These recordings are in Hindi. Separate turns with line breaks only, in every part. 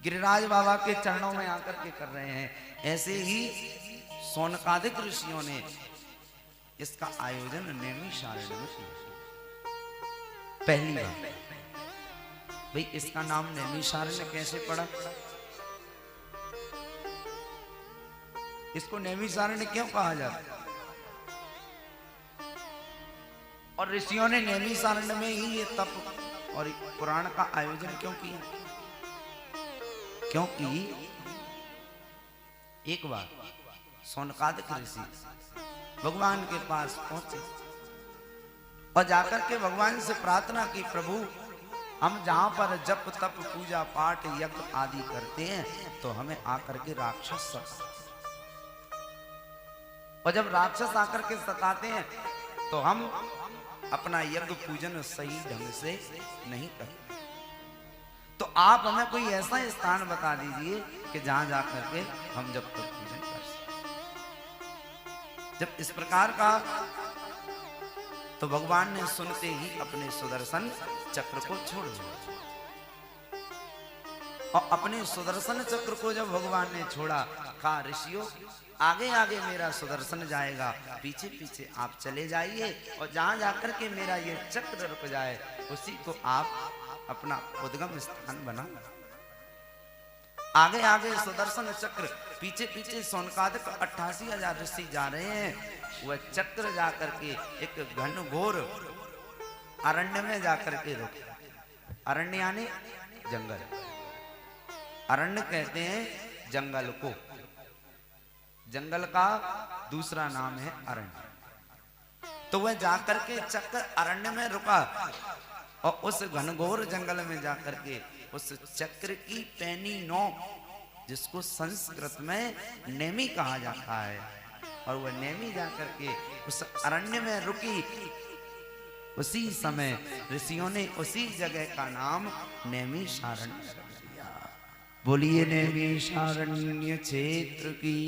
गिरिराज बाबा के चरणों में आकर के कर रहे हैं। ऐसे ही शौनकादिक ऋषियों ने इसका आयोजन नैमिषारण्य में किया। पहली बार भाई इसका नाम नैमिषारण्य कैसे पड़ा? इसको नैमिषारण्य क्यों कहा जाता है? और ऋषियों ने नैमिषारण्य में ही ये तप और पुराण का आयोजन क्यों किया? क्योंकि एक बार शौनकादिक ऋषि भगवान के पास पहुंचे और जाकर के भगवान से प्रार्थना की, प्रभु हम जहां पर जप तप पूजा पाठ यज्ञ आदि करते हैं तो हमें आकर के राक्षस सताते, और जब राक्षस आकर के सताते हैं तो हम अपना यज्ञ पूजन सही ढंग से नहीं करते, तो आप हमें कोई ऐसा स्थान बता दीजिए कि जहां जाकर के हम जब तक पूजन कर सकते। जब इस प्रकार का तो भगवान ने सुनते ही अपने सुदर्शन चक्र को छोड़ दिया, और अपने सुदर्शन चक्र को जब भगवान ने छोड़ा, कहा ऋषियों आगे आगे मेरा सुदर्शन जाएगा, पीछे पीछे आप चले जाइए, और जहां जाकर के मेरा ये चक्र रुक जाए उसी को आप अपना उद्गम स्थान बना। आगे आगे सुदर्शन चक्र, पीछे पीछे शौनकादिक 88,000 ऋषि जा रहे हैं। वह चक्र जाकर के एक घनघोर अरण्य में जाकर के रुके। अरण्य यानी जंगल, अरण्य कहते हैं जंगल को, जंगल का दूसरा नाम है अरण्य। तो वह जाकर के चक्र अरण्य में रुका, और उस घनघोर जंगल में जाकर के उस चक्र की पैनी नोक, जिसको संस्कृत में नेमी कहा जाता है, और वह नेमी जाकर के उस अरण्य में रुकी। उसी समय ऋषियों ने उसी जगह का नाम नैमिषारण्य रख दिया। बोलिए नैमिषारण्य क्षेत्र की।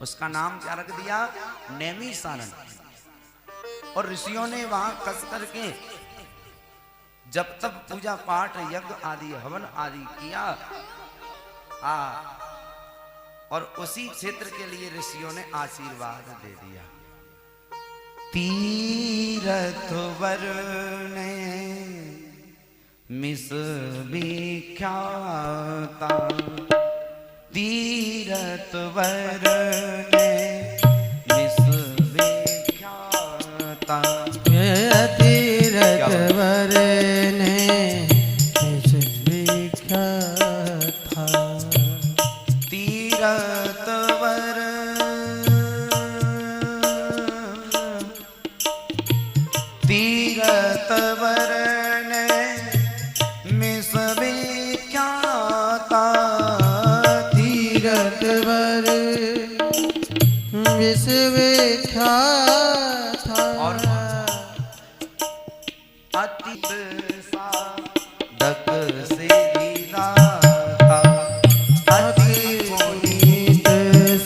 उसका नाम क्या रख दिया? नैमिषारण्य। और ऋषियों ने वहां कस करके जब तब पूजा पाठ यज्ञ आदि हवन आदि किया, और उसी क्षेत्र के लिए ऋषियों ने आशीर्वाद दे दिया। तीरथ वरने मिस विख्याता, तीरथ वरने मिस विख्याता,
तीरथ वरने मिस विख्याता,
तीरथ वर तीरथ वरने मिस विख्याता,
तीरथ वर मिस विख्याता,
और अतीत साधक सिद्धिदाता, अति पुनीत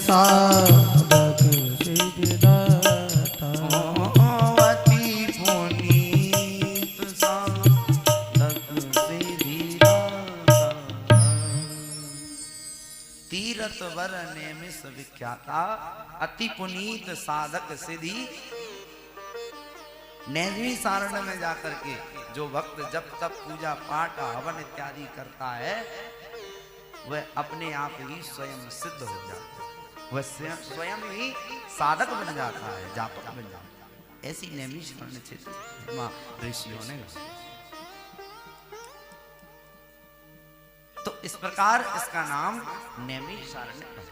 साधक सिद्धिदाता,
अति पुनीत साधक सिद्धिदाता, तीरथ वर नेमिष विख्याता, अति पुनीत साधक सिद्धि। नैमिषारण्य में जाकर के जो भक्त जब तब पूजा पाठ हवन इत्यादि करता है, वह अपने आप ही स्वयं सिद्ध हो जाता है, वह स्वयं ही साधक बन जाता है, जापक बन जाता है। ऐसी नैमिषारण्य क्षेत्र मां ऋषियों ने। तो इस प्रकार इसका नाम नैमिषारण्य है।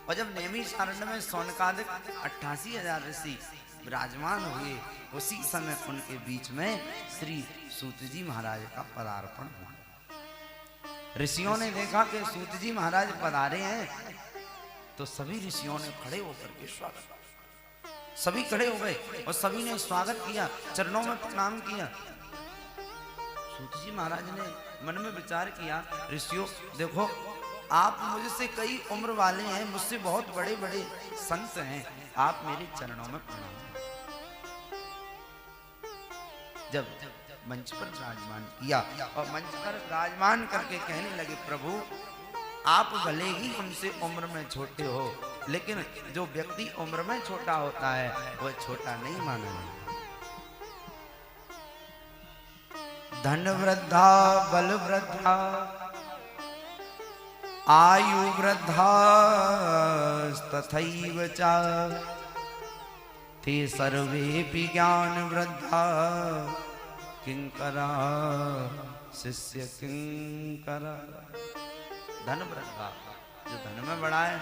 और जब नैमिषारण्य में शौनकादिक 88,000 ऋषि विराजमान हुए, उसी समय उनके बीच में श्री सूत जी महाराज का पदार्पण हुआ। ऋषियों ने देखा कि सूत जी महाराज पधारे हैं, तो सभी ऋषियों ने खड़े होकर के स्वागत, सभी खड़े हो गए और सभी ने स्वागत किया, चरणों में प्रणाम किया। सूत जी महाराज ने मन में विचार किया, ऋषियों देखो आप मुझसे कई उम्र वाले हैं, मुझसे बहुत बड़े बड़े संत हैं, आप मेरे चरणों में प्रणाम। जब मंच पर विराजमान किया और मंच पर विराजमान करके कहने लगे, प्रभु आप भले ही उनसे उम्र में छोटे हो, लेकिन जो व्यक्ति उम्र में छोटा होता है वह छोटा नहीं माना जाता। धन वृद्धा बल वृद्धा आयु वृद्धा तथैव च ते सर्वेपि ज्ञान वृद्धा किंकरा शिष्य किंकरा। धन वृद्धा, जो धन में बड़ा है,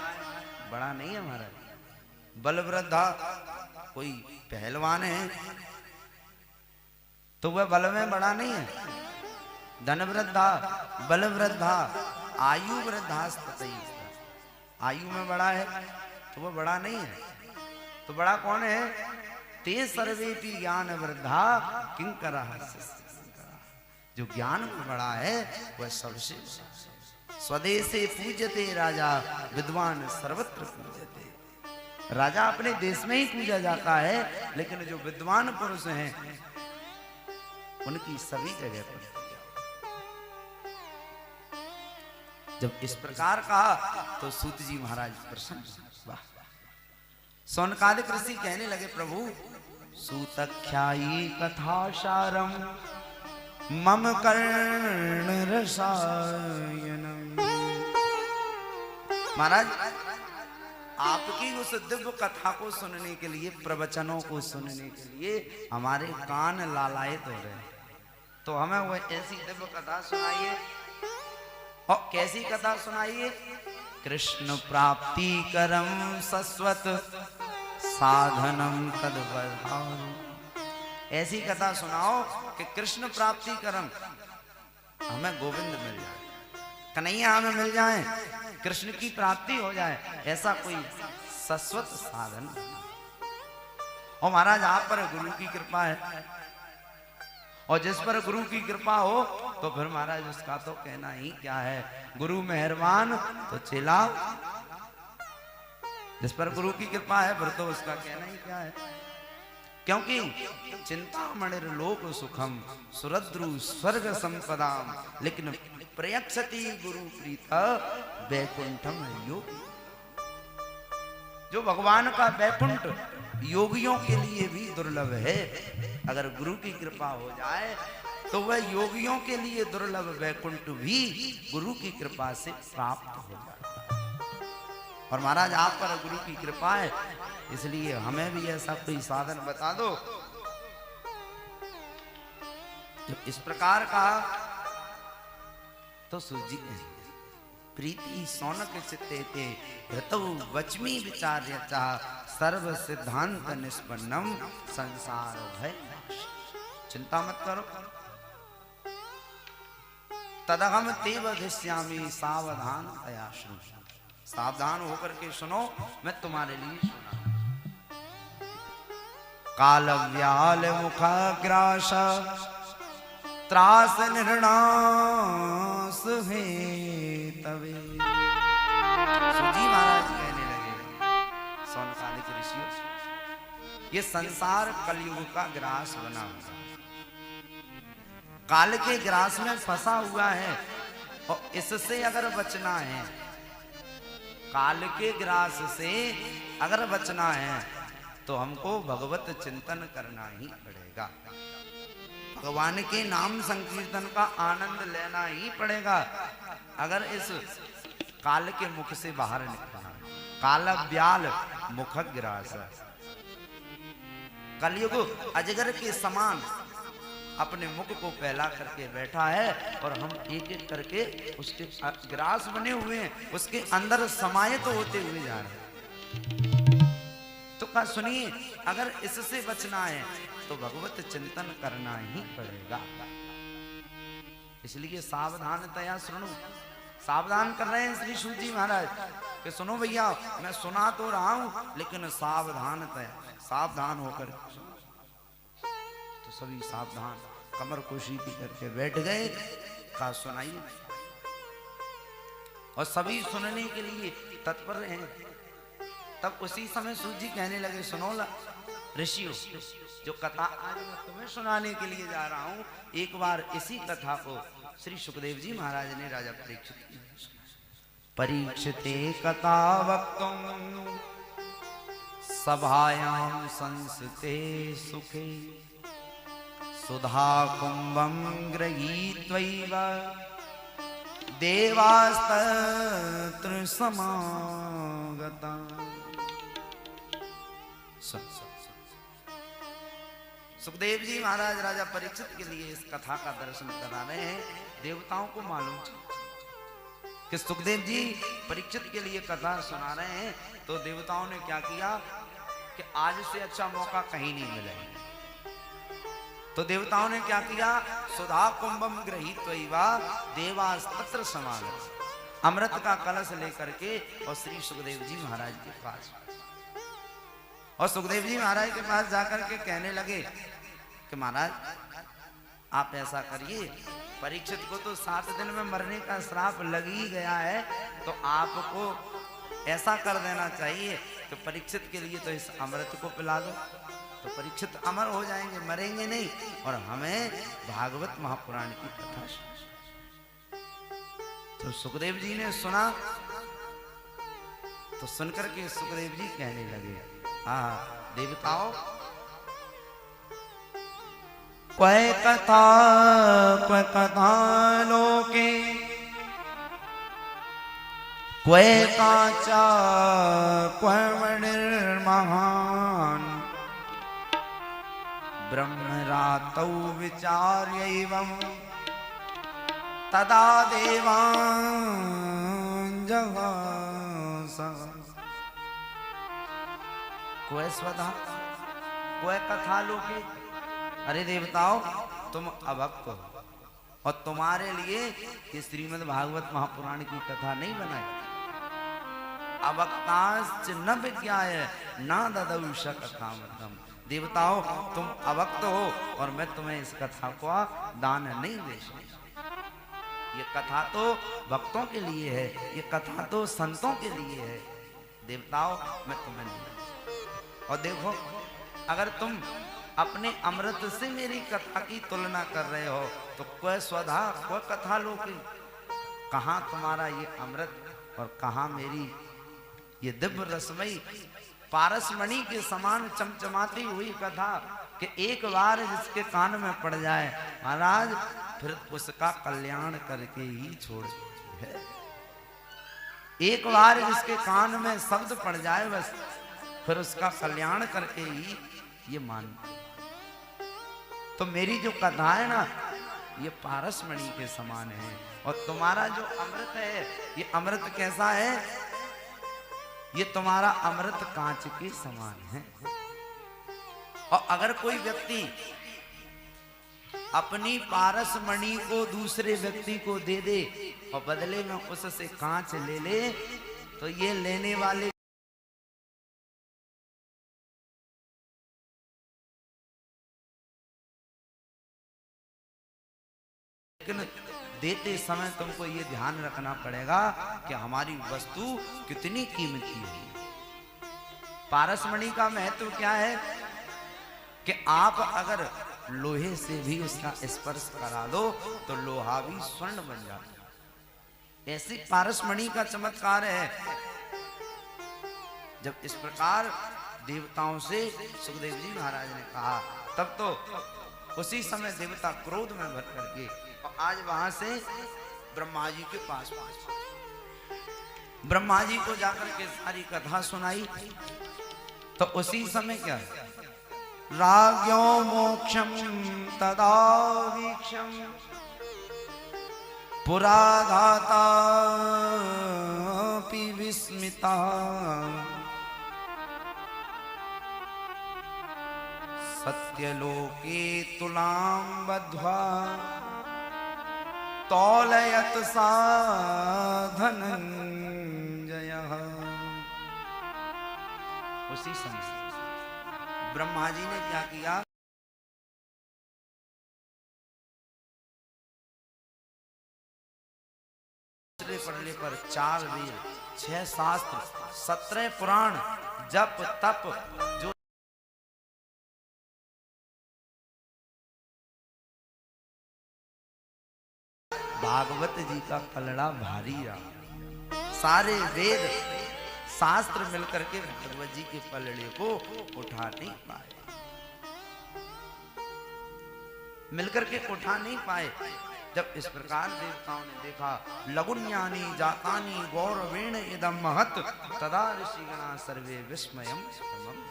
बड़ा नहीं है महाराज। बल वृद्धा, कोई पहलवान है तो वह बल में बड़ा नहीं है। धन वृद्धा बल वृद्धा आयु वृद्धा, आयु में बड़ा है तो वह बड़ा नहीं है। तो बड़ा कौन है? ते सर्वेपि ज्ञान वृद्धा किंकरा। जो ज्ञान में बड़ा है वह सबसे। स्वदेशे पूज्यते राजा विद्वान सर्वत्र पूज्यते। राजा अपने देश में ही पूजा जाता है, लेकिन जो विद्वान पुरुष हैं उनकी सभी जगह पर। जब इस प्रकार कहा तो सूत जी महाराज प्रसन्न। वाह! सौनकादिक ऋषि कहने लगे, प्रभु सूतख्यायी कथासारम मम कर्ण रसायनम। महाराज, आपकी उस दिव्य कथा को सुनने के लिए, प्रवचनों को सुनने के लिए हमारे कान लालायित हो रहे हैं, तो हमें वो ऐसी दिव्य कथा सुनाइए। और कैसी कथा सुनाइए? कृष्ण प्राप्ति करम सस्वत साधनम तद्वधान। ऐसी कथा सुनाओ कि कृष्ण प्राप्ति करम, हमें गोविंद मिल जाए, कन्हैया हमें मिल जाए, कृष्ण की प्राप्ति हो जाए, ऐसा कोई सस्वत साधन। और महाराज आप पर गुरु की कृपा है, और जिस पर गुरु की कृपा हो तो फिर महाराज उसका तो कहना ही क्या है। गुरु मेहरबान तो चेला, जिस पर गुरु की कृपा है फिर तो उसका कहना ही क्या है। क्योंकि चिंतामणिर लोक सुखम सुरद्रु स्वर्ग संपदाम, लेकिन प्रयक्षति गुरु प्रीत वैकुंठम योग। जो भगवान का वैकुंठ योगियों के लिए भी दुर्लभ है। अगर गुरु की कृपा हो जाए तो वह योगियों के लिए दुर्लभ वैकुंठ भी गुरु की कृपा से प्राप्त हो जाता है। और महाराज आप पर गुरु की कृपा है, इसलिए हमें भी ऐसा कोई साधन बता दो। तो इस प्रकार कहा तो सूजी प्रीति सौनक चित्ते ते ऋतु वचमी विचार्य सर्व सिद्धांत निष्पन्नम संसार भय। चिंता मत करो, तदहम तेव धिष्यामि सावधान अयाशु। सावधान होकर के सुनो, मैं तुम्हारे लिए सुना। काल व्याल मुखाग्रास त्रास निर्णास है तवे। सूजी महाराज कहने लगे, सौनकादिक ऋषियों, ये संसार कलयुग का ग्रास बना हुआ है, काल के ग्रास में फंसा हुआ है, और इससे अगर बचना है, काल के ग्रास से अगर बचना है तो हमको भगवत चिंतन करना ही पड़ेगा। भगवान के नाम संकीर्तन का आनंद लेना ही पड़ेगा। अगर इस काल के मुख से बाहर निकलना, काल व्याल मुख ग्रास, कलयुग अजगर के समान अपने मुख को फैला करके बैठा है, और हम एक एक करके उसके ग्रास बने हुए हैं, उसके अंदर समाहित होते हुए जा रहे हैं। तो कहा सुनिए, अगर इससे बचना है तो भगवत चिंतन करना ही पड़ेगा। इसलिए सावधानतया सुनो। सावधान कर रहे हैं श्री सूजी महाराज कि सुनो भैया, मैं सुना तो रहा हूं, लेकिन सावधानतया, सावधान होकर। तो सभी सावधान कमर को सीधी करके बैठ गए। कहा सुनाइए, और सभी सुनने के लिए तत्पर हैं। तब उसी समय सूजी कहने लगे, सुनो ला, ऋषियों, जो कथा आज मैं तुम्हें सुनाने के लिए जा रहा हूं, एक बार इसी कथा को श्री सुखदेव जी महाराज ने राजा परीक्षित परीक्षिते कथा वक्तुम सभायां संस्ते सुखे सुधा कुंभं गृहीत्वैव देवास्तत्र समागता। सुखदेव जी महाराज राजा परीक्षित के लिए इस कथा का दर्शन करा रहे हैं। देवताओं को मालूम कि सुखदेव जी परीक्षित के लिए कथा सुना रहे हैं, तो देवताओं ने क्या किया कि आज से अच्छा मौका कहीं नहीं मिलेगा। तो देवताओं ने क्या किया, सुधा कुंभम गृहीत्वैवा देवास्तत्र समागत, अमृत का कलश लेकर के और श्री सुखदेव जी महाराज के पास, और सुखदेव जी महाराज के पास जाकर के कहने लगे कि महाराज आप ऐसा करिए, परीक्षित को तो 7 दिन में मरने का श्राप लग ही गया है, तो आपको ऐसा कर देना चाहिए कि परीक्षित के लिए तो इस अमृत को पिला दो, तो परीक्षित अमर हो जाएंगे, मरेंगे नहीं, और हमें भागवत महापुराण की कथा। तो सुखदेव जी ने सुना, तो सुनकर के सुखदेव जी कहने लगे, देवताओं, क्वै कथा लोके क्वै काचा क्वै निर्महान ब्रह्मरातौ विचार्यैवं तदा देवान् जगास। क्वै स्वधा क्वै कथा लोके, अरे देवताओं तुम अभक्त हो और तुम्हारे लिए ये श्रीमद् भागवत महापुराण की कथा नहीं बनाई। अभक्ताश्च न विज्ञाय न ददौ शकथामृतम्, देवताओं तुम अभक्त हो और मैं तुम्हें इस कथा को दान नहीं दे सकता। ये कथा तो भक्तों के लिए है, ये कथा तो संतों के लिए है, देवताओं मैं तुम्हें नहीं दे। और देखो, अगर तुम अपने अमृत से मेरी कथा की तुलना कर रहे हो तो क्वै स्वधा क्वै कथा लोके, कहाँ तुम्हारा ये अमृत और कहाँ मेरी ये दिव्य रसमयी पारसमणि के समान चमचमाती हुई कथा कि एक बार जिसके कान में पड़ जाए महाराज फिर उसका कल्याण करके ही छोड़ है। एक बार जिसके कान में शब्द पड़ जाए बस फिर उसका कल्याण करके ही ये मान। तो मेरी जो कथा है ना ये पारसमणि के समान है, और तुम्हारा जो अमृत है ये अमृत कैसा है, ये तुम्हारा अमृत कांच के समान है। और अगर कोई व्यक्ति अपनी पारसमणि को दूसरे व्यक्ति को दे दे और बदले में उससे कांच ले ले, तो ये लेने वाले लेकिन देते समय तुमको ये ध्यान रखना पड़ेगा कि हमारी वस्तु कितनी कीमती है। पारसमणि का महत्व क्या है कि आप अगर लोहे से भी उसका स्पर्श करा दो तो लोहा भी स्वर्ण बन जाता है। ऐसी पारसमणि का चमत्कार है। जब इस प्रकार देवताओं से सुखदेव जी महाराज ने कहा, तब तो उसी समय देवता क्रोध में भर करके और आज वहां से ब्रह्मा जी के पास ब्रह्मा जी को जाकर के सारी कथा सुनाई। तो उसी समय क्या राज्ञो मोक्षम तदा वीक्षम पुराधातापि विस्मिता सत्यलोके तुलां बद्ध्वा तौलयत सा धनंजयः। उसी समय ब्रह्मा जी ने क्या किया, पढ़ने पर 4 वेद, 6 शास्त्र, 17 पुराण, जप तप जो भागवत जी का पलड़ा भारी रहा। सारे वेद शास्त्र मिलकर के भागवत जी के पलड़े को उठा नहीं पाए, मिलकर के उठा नहीं पाए। जब इस प्रकार देवताओं ने देखा, लघुन्यानी जातानी गौरवेण इदम महत तदा ऋषिगणा सर्वे विस्मयम् समम्।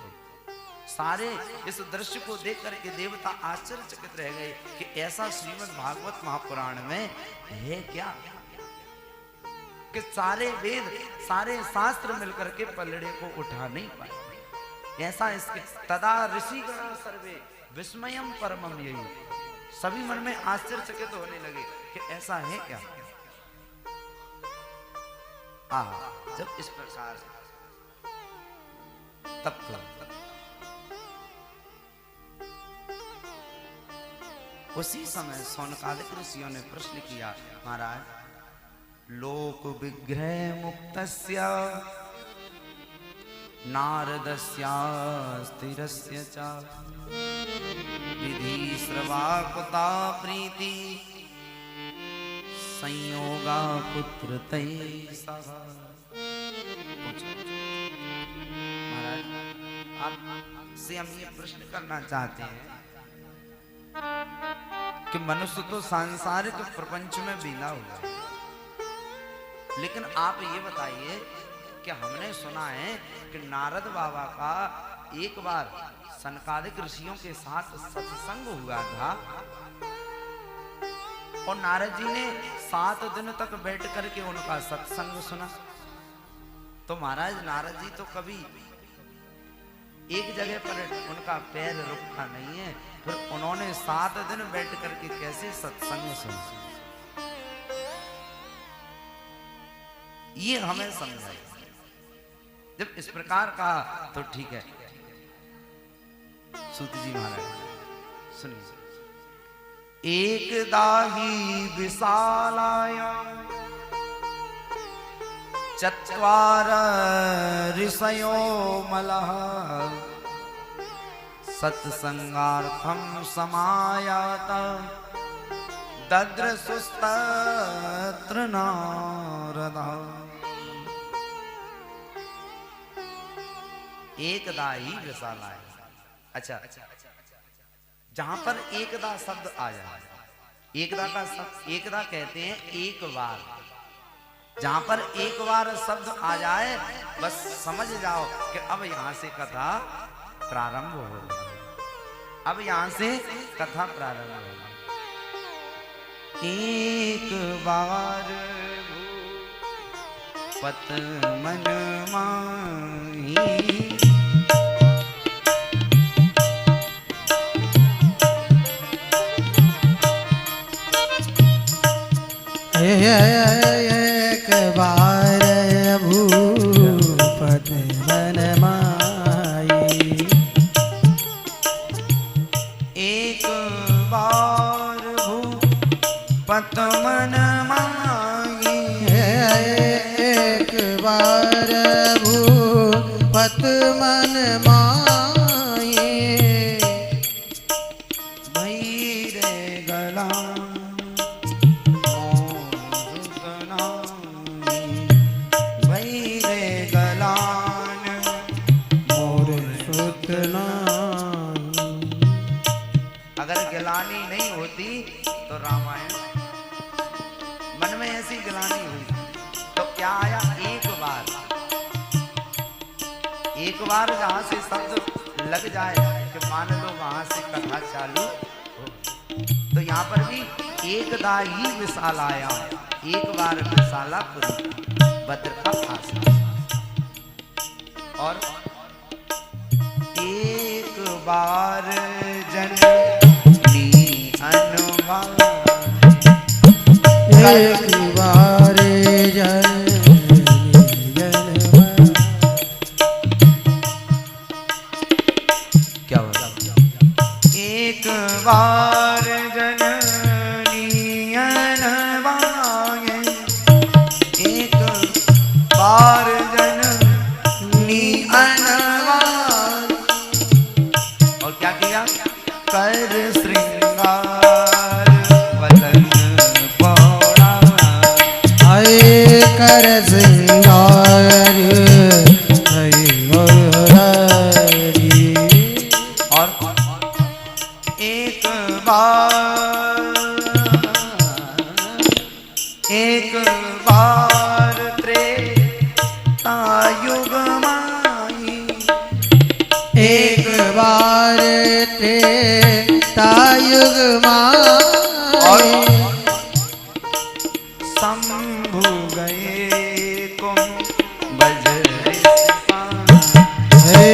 सारे इस दृश्य को देख करके देवता आश्चर्यचकित रह गए कि ऐसा श्रीमद् भागवत महापुराण में है क्या, कि सारे वेद सारे शास्त्र मिलकर के पलड़े को उठा नहीं पाए। ऐसा इसके तदा ऋषिगण सर्वे विस्मयम् परमम्, यही सभी मन में आश्चर्यचकित होने लगे कि ऐसा है क्या। जब इस प्रकार तब तो उसी समय शौनकादिक ऋषियों ने प्रश्न किया, महाराज, लोक विग्रह मुक्तस्य नारदस्यास्तिरस्य च विधि श्रवाकुता प्रीति संयोगा पुत्र तै सह। महाराज, आपसे हम ये प्रश्न करना चाहते हैं कि मनुष्य तो सांसारिक प्रपंच में बीना हुआ है, लेकिन आप ये बताइए कि हमने सुना है कि नारद बाबा का एक बार सनकादिक ऋषियों के साथ सत्संग हुआ था और नारद जी ने 7 दिन तक बैठ करके उनका सत्संग सुना। तो महाराज, नारद जी तो कभी एक जगह पर उनका पैर रुकता नहीं है, फिर उन्होंने 7 दिन बैठ करके कैसे सत्संग सुना, ये हमें समझाइए। जब इस प्रकार कहा तो ठीक है। सूत जी महाराज सुनिए, एक दाही विशालाया चत्वार ऋषयो मलः सत्संगार्थम समायात दद्रसुस्तत्र नारदः। एकदा ही विशालाय, अच्छा, जहां पर एकदा शब्द आ जाए, एकदा का शब्द, एकदा कहते हैं एक बार, जहां पर एक बार शब्द आ जाए बस समझ जाओ कि अब यहां से कथा प्रारंभ होगी, अब यहां से कथा प्रारंभ होगी। एक बार पत मन माही
एक बार भूपत मन माई,
एक बार भूपत मन माई,
एक बार भूपत मन माई,
भैरे गला गिलानी नहीं होती तो रामायण मन में ऐसी गिलानी हुई तो क्या आया, एक बार जहां से शब्द लग जाए कि मान लो वहां से कथा चालू हो, तो यहाँ पर भी एकदा ही विशाल आया, एक बार विशाला भद्र का आशा, और एक बार जननी अनुमान,
एक बार जननी जन्म,
क्या हुआ, एक बार जननी अनुमान, एक बार जननी अनुमान, और क्या किया, कर श्रृंगार वदन पौड़ा,
कर श्रृंगार हरि मुरारी।
और एक बार त्रेता युग माई,
एक बार त्रेता युग माई।
शंभु गए कुंभज
हे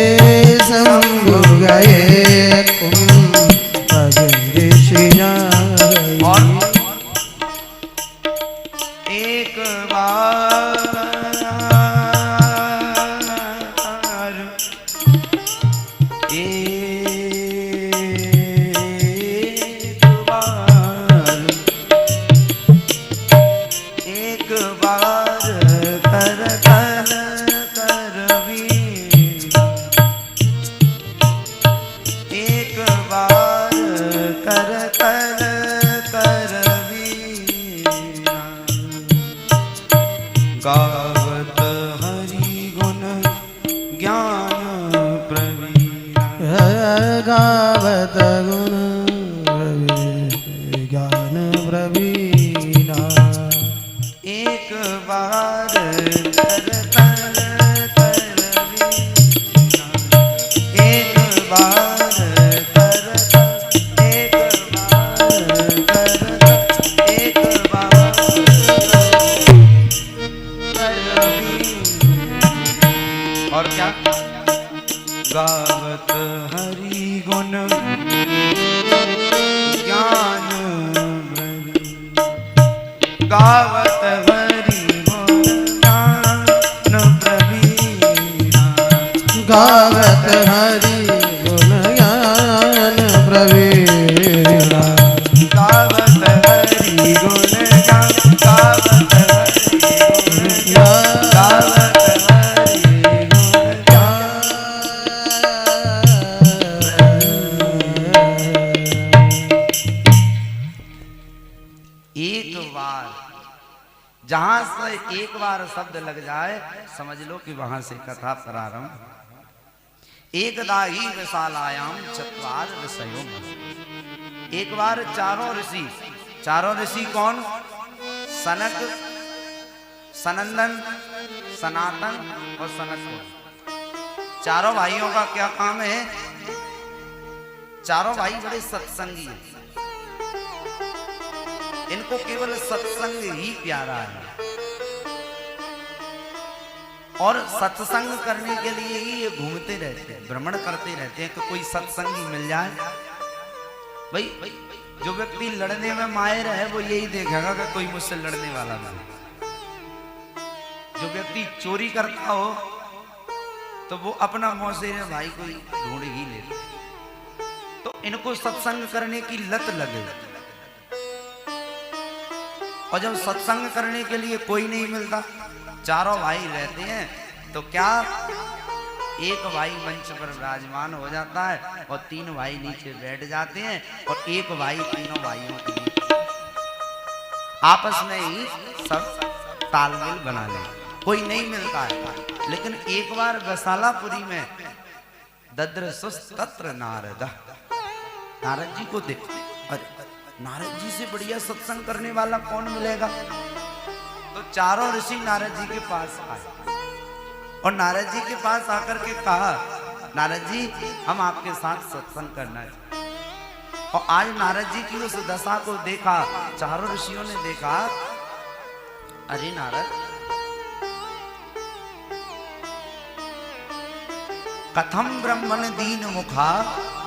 शंभु गए कुंभज ऋषियाँ।
और एक बार कर वीणा, एक बार कर वीणा। गावत हरि गुण ज्ञान प्रवीणा,
गावत गुण ज्ञान प्रवीणा।
एक बार कर वीणा, एक बार कर, एक बार कर वीणा। और क्या? गावत हरि गुण ज्ञान प्रवीणा, गावत हरि गुण ज्ञान प्रवीणा,
गावत हरि गुण ज्ञान प्रवीणा।
गावत हरि गुण ज्ञान, गावत हरि गुण ज्ञान, गावत हरि गुण ज्ञान। एक बार, जहां से एक बार शब्द लग जाए समझ लो कि वहां से कथा प्रारंभ। एकदा ही विशालायाम चत्वार ऋषयो। एक बार चारों ऋषि कौन? सनक, सनंदन, सनातन और सनक। चारों भाइयों का क्या काम है? चारों भाई बड़े सत्संगी हैं, इनको केवल सत्संग ही प्यारा है और सत्संग करने के लिए ही ये घूमते रहते हैं, भ्रमण करते रहते हैं कि कोई सत्संगी मिल जाए। भाई जो व्यक्ति लड़ने में माहिर है वो यही देखेगा कि कोई मुझसे लड़ने वाला नहीं। जो व्यक्ति चोरी करता हो तो वो अपना मौसेरे भाई को ढूंढ ही लेता। तो इनको सत्संग करने की लत लगे, और जब सत्संग करने के लिए कोई नहीं मिलता, चारों भाई रहते हैं, तो क्या एक भाई मंच पर विराजमान हो जाता है और तीन भाई नीचे बैठ जाते हैं और एक भाई तीनों भाइयों के बीच आपस में ही सब तालमेल बना ले। कोई नहीं मिलता है, लेकिन एक बार वैशालापुरी में दद्र सुस्त तत्र नारद, नारद जी को देख, अरे नारद जी से बढ़िया सत्संग करने वाला कौन मिलेगा? तो चारों ऋषि नारद जी के पास आए और नारद जी के पास आकर के कहा, नारद जी हम आपके साथ सत्संग करना है। और आज नारद जी की उस दशा को देखा, चारों ऋषियों ने देखा, अरे नारद, कथम ब्रह्मण दीन मुखा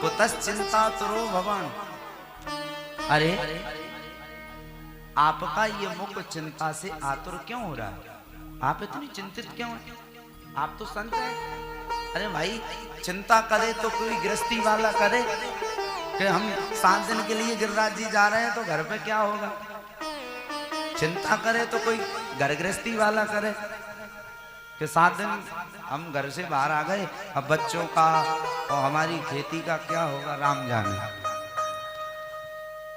कुतश्चिंता तुरो भवन। अरे आपका ये मुख चिंता से आतुर क्यों हो रहा है? आप इतनी चिंतित क्यों हैं? आप तो संत हैं। अरे भाई, चिंता करे तो कोई गृहस्थी वाला करे कि हम 7 दिन के लिए गिरिराज जी जा रहे हैं तो घर पे क्या होगा। चिंता करे तो कोई घर गृहस्थी वाला करे कि 7 दिन हम घर से बाहर आ गए, अब बच्चों का और हमारी खेती का क्या होगा, राम जाने।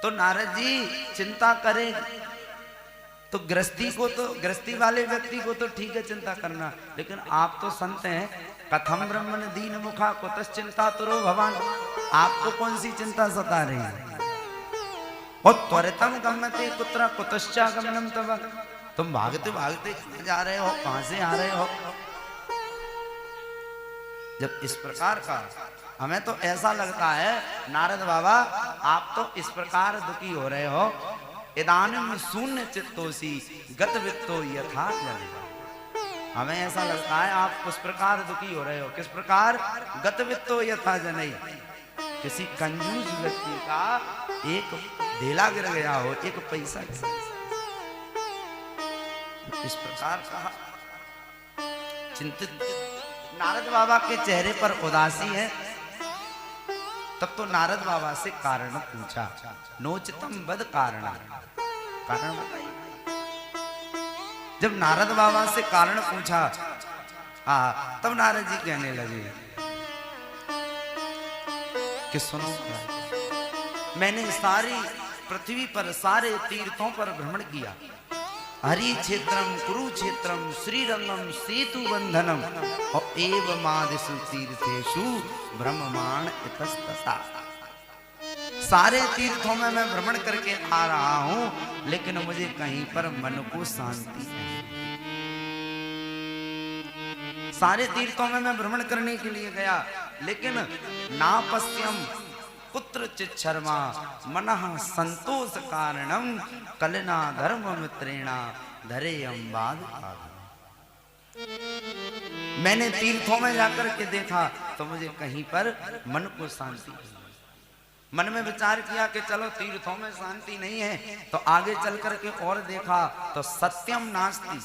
तो नारद जी चिंता करे तो गृहस्थी वाले व्यक्ति को तो ठीक है चिंता करना, लेकिन आप तो संत हैं। कथम ब्रह्मण दीन मुखा कुतश्चिंता तुरो भवान, आपको कौन सी चिंता सता रही है? और त्वरितम गम्यते कुत्र कुतश्चा गमनम तव, तुम भागते भागते कहाँ जा रहे हो, कहां से आ रहे हो? जब इस प्रकार का हमें तो ऐसा लगता है नारद बाबा आप तो इस प्रकार दुखी हो रहे हो, इदानीम शून्य चित्तोसी गत वित्तो यथा जनेवा। हमें ऐसा लगता है आप उस प्रकार दुखी हो रहे हो। किस प्रकार? गत वित्तो यथा जनै, किसी कंजूस व्यक्ति का एक ढेला गिर गया हो, एक पैसा इस प्रकार का चिंतित नारद बाबा के चेहरे पर उदासी है। तब तो नारद बाबा से कारण पूछा, नोचितम बद कारण, कारण बताइए। जब नारद बाबा से कारण पूछा तब नारद जी कहने लगे कि सुनो, मैंने सारी पृथ्वी पर सारे तीर्थों पर भ्रमण किया, हरि क्षेत्रम कुरुक्षेत्रम श्रीरंगम सेतु बंधनम और एवमादिषु तीर्थेषु ब्रह्ममाण इतस्तसा। सारे तीर्थों में मैं भ्रमण करके आ रहा हूं, लेकिन मुझे कहीं पर मन को शांति नहीं। सारे तीर्थों में मैं भ्रमण करने के लिए गया, लेकिन नापस्यम कुत्रचित् शर्मा मनः संतोष कारणम कलना धर्म मित्रेणा धरे अम्बाद। मैंने तीर्थों में जाकर के देखा तो मुझे कहीं पर मन को शांति, मन में विचार किया कि चलो तीर्थों में शांति नहीं है तो आगे चल करके और देखा तो सत्यम नास्ति,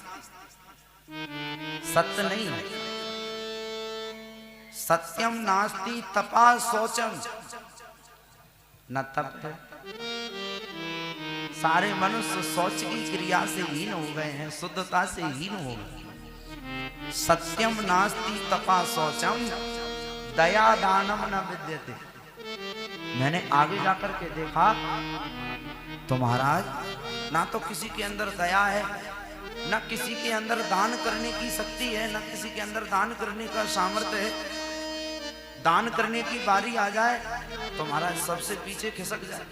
सत्य नहीं है। सत्यम नास्ति तपा शौचम, न तप है। सारे मनुष्य शौच की क्रिया से हीन हो गए हैं, शुद्धता से हीन हो गए। सत्यम नास्ति तपा शौचम दया दानम न विद्यते। मैंने आगे जाकर के देखा तो महाराज ना तो किसी के अंदर दया है, ना किसी के अंदर दान करने की शक्ति है, ना किसी के अंदर दान करने का सामर्थ्य है। दान करने की बारी आ जाए तो महाराज सबसे पीछे खिसक जाए,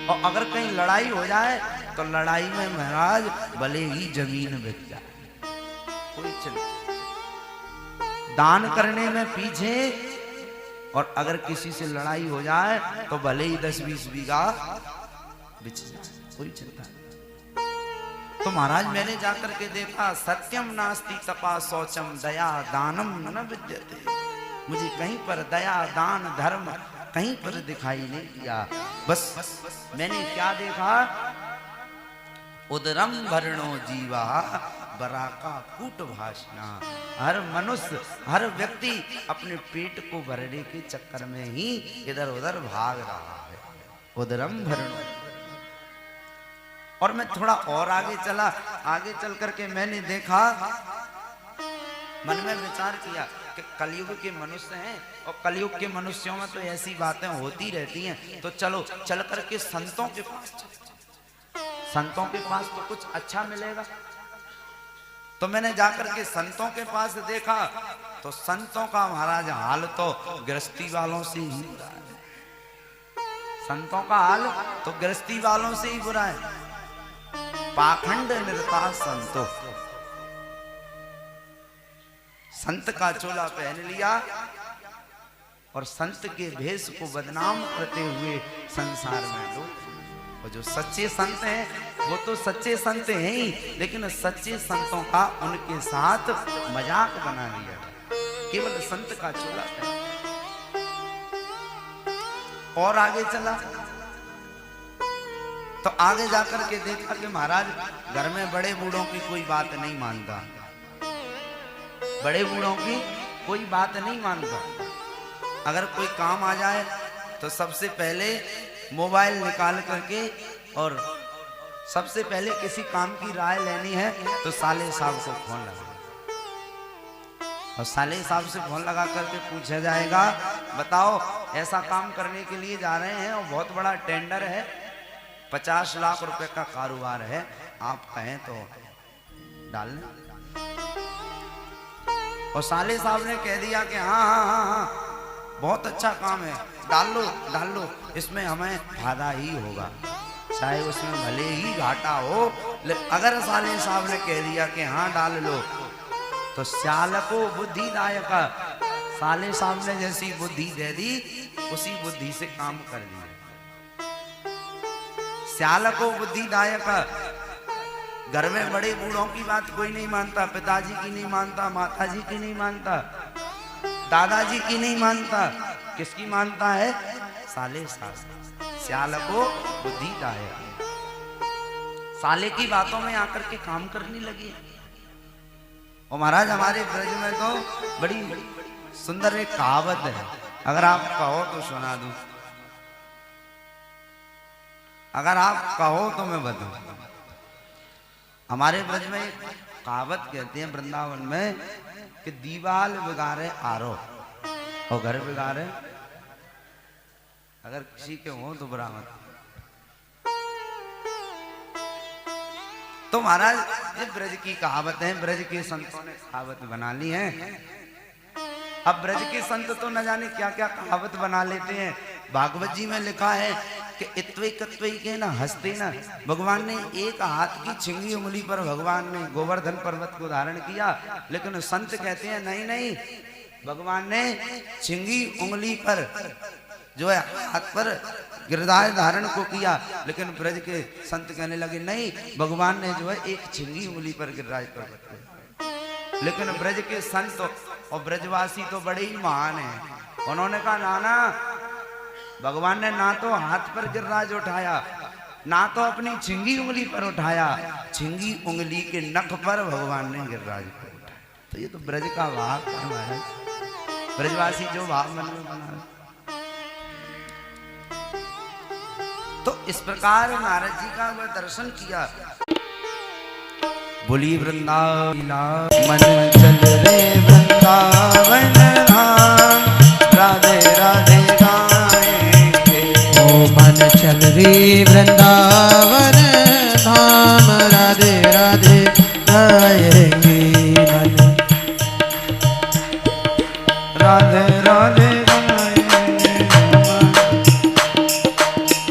और अगर कहीं लड़ाई हो जाए तो लड़ाई में महाराज भले ही जमीन बिक जाए, कोई चिंता। दान करने में पीछे, और अगर किसी से लड़ाई हो जाए तो भले ही 10-20 बीघा बिच जाए, कोई चिंता नहीं। तो महाराज मैंने जाकर के देखा सत्यम नास्ति तपा शौचम दया दानम न विद्यते। मुझे कहीं पर दया दान धर्म कहीं पर दिखाई नहीं दिया। बस मैंने क्या देखा, उदरम भरणो जीवा बराका कूट भाषणा। हर मनुष्य हर व्यक्ति अपने पेट को भरने के चक्कर में ही इधर उधर भाग रहा है। उदरम भरणो। और मैं थोड़ा और आगे चला, आगे चल करके मैंने देखा, मन में विचार किया कि कलयुग के मनुष्य हैं और कलयुग के मनुष्यों में तो ऐसी बातें होती रहती हैं, तो चलो चल करके संतों के पास चलते, संतों के पास तो कुछ अच्छा मिलेगा। तो मैंने जाकर के संतों के पास देखा तो संतों का महाराज हाल तो गृहस्थी वालों से ही बुरा है। संतों का हाल तो गृहस्थी वालों से ही बुरा है। पाखंड निरता संतो, संत का चोला पहन लिया और संत के भेष को बदनाम करते हुए संसार में लोग। और जो सच्चे संत हैं वो तो सच्चे संत हैं ही, लेकिन सच्चे संतों का उनके साथ मजाक बना लिया, केवल संत का चोला पहन। और आगे चला तो आगे जाकर के देखा कि महाराज घर में बड़े बूढ़ों की कोई बात नहीं मानता, बड़े बूढ़ों की कोई बात नहीं मानता। अगर कोई काम आ जाए तो सबसे पहले मोबाइल निकाल करके, और सबसे पहले किसी काम की राय लेनी है तो साले साहब को फोन लगा, और साले साहब से फोन लगा करके पूछा जाएगा बताओ ऐसा काम करने के लिए जा रहे हैं और बहुत बड़ा टेंडर है, 50 लाख रुपए का कारोबार है, आप कहें तो डाल लें। और साले साहब ने कह दिया कि हाँ हाँ हाँ हाँ बहुत अच्छा काम है, डाल लो, इसमें हमें फायदा ही होगा, चाहे उसमें भले ही घाटा हो। अगर साले साहब ने कह दिया कि हाँ डाल लो, तो स्याल को बुद्धिदायक, साले साहब ने जैसी बुद्धि दे दी उसी बुद्धि से काम कर दिया। स्याल को बुद्धिदायक, घर में बड़े बूढ़ों की बात कोई नहीं मानता, पिताजी की नहीं मानता, माताजी की नहीं मानता, दादाजी की नहीं मानता, किसकी मानता है? साले साहब। स्याल को बुद्धिदायक, साले की बातों में आकर के काम करने लगी। और महाराज हमारे ब्रज में तो बड़ी सुंदर एक कहावत है, अगर आप कहो तो सुना दूं, अगर आप कहो तो मैं बताऊं। हमारे ब्रज में एक कहावत कहते हैं वृंदावन में कि दीवाल बिगाड़े आरो और घर बिगाड़े, अगर किसी के हो तो बरामद। तो महाराज ये ब्रज की कहावत है, ब्रज के संतों ने कहावत बना ली है। अब ब्रज के संत तो न जाने क्या क्या कहावत बना लेते हैं। भागवत जी में लिखा है कि इत्वे कत्वे के न हंसते न, भगवान ने एक हाथ की छिंगी उंगली पर भगवान ने गोवर्धन पर्वत को धारण किया, लेकिन संत कहते हैं नहीं नहीं, भगवान ने छिंगी उंगली पर जो है हाथ पर गिरधार धारण को किया, लेकिन ब्रज के संत कहने लगे नहीं, भगवान ने जो है एक छिंगी उंगली पर गिरराज पर्वत को। लेकिन ब्रज के संत और ब्रजवासी तो बड़े ही महान हैं, उन्होंने कहा नाना, भगवान ने ना तो हाथ पर गिरराज उठाया, ना तो अपनी छिंगी उंगली पर उठाया, छिंगी उंगली के नख पर भगवान ने गिरराज पर उठाया। तो ये तो ब्रज का भाव है, ब्रजवासी जो भाव मन में बना। तो इस प्रकार नारद जी का वह दर्शन किया। बोली वृंदावन मन चल रे वृंदावन धाम, राधे राधे गाएंगे।
ओ मन चल रे वृंदावन धाम, राधे राधे गाएंगे। मन
राधे राधे गाएंगे,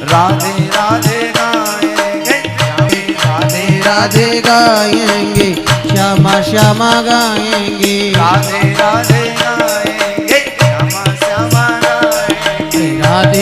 राधे राधे गाएंगे, राधे
राधे गाएंगे, श्यामा श्यामा गाएंगे,
राधे राधे